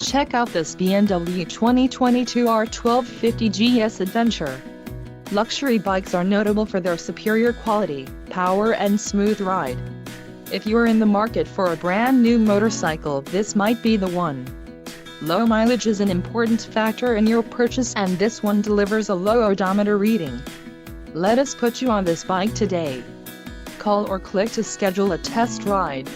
Check out this BMW 2022 R1250 GS Adventure. Luxury bikes are notable for their superior quality, power and smooth ride. If you're in the market for a brand new motorcycle, this might be the one. Low mileage is an important factor in your purchase, and this one delivers a low odometer reading. Let us put you on this bike today. Call or click to schedule a test ride.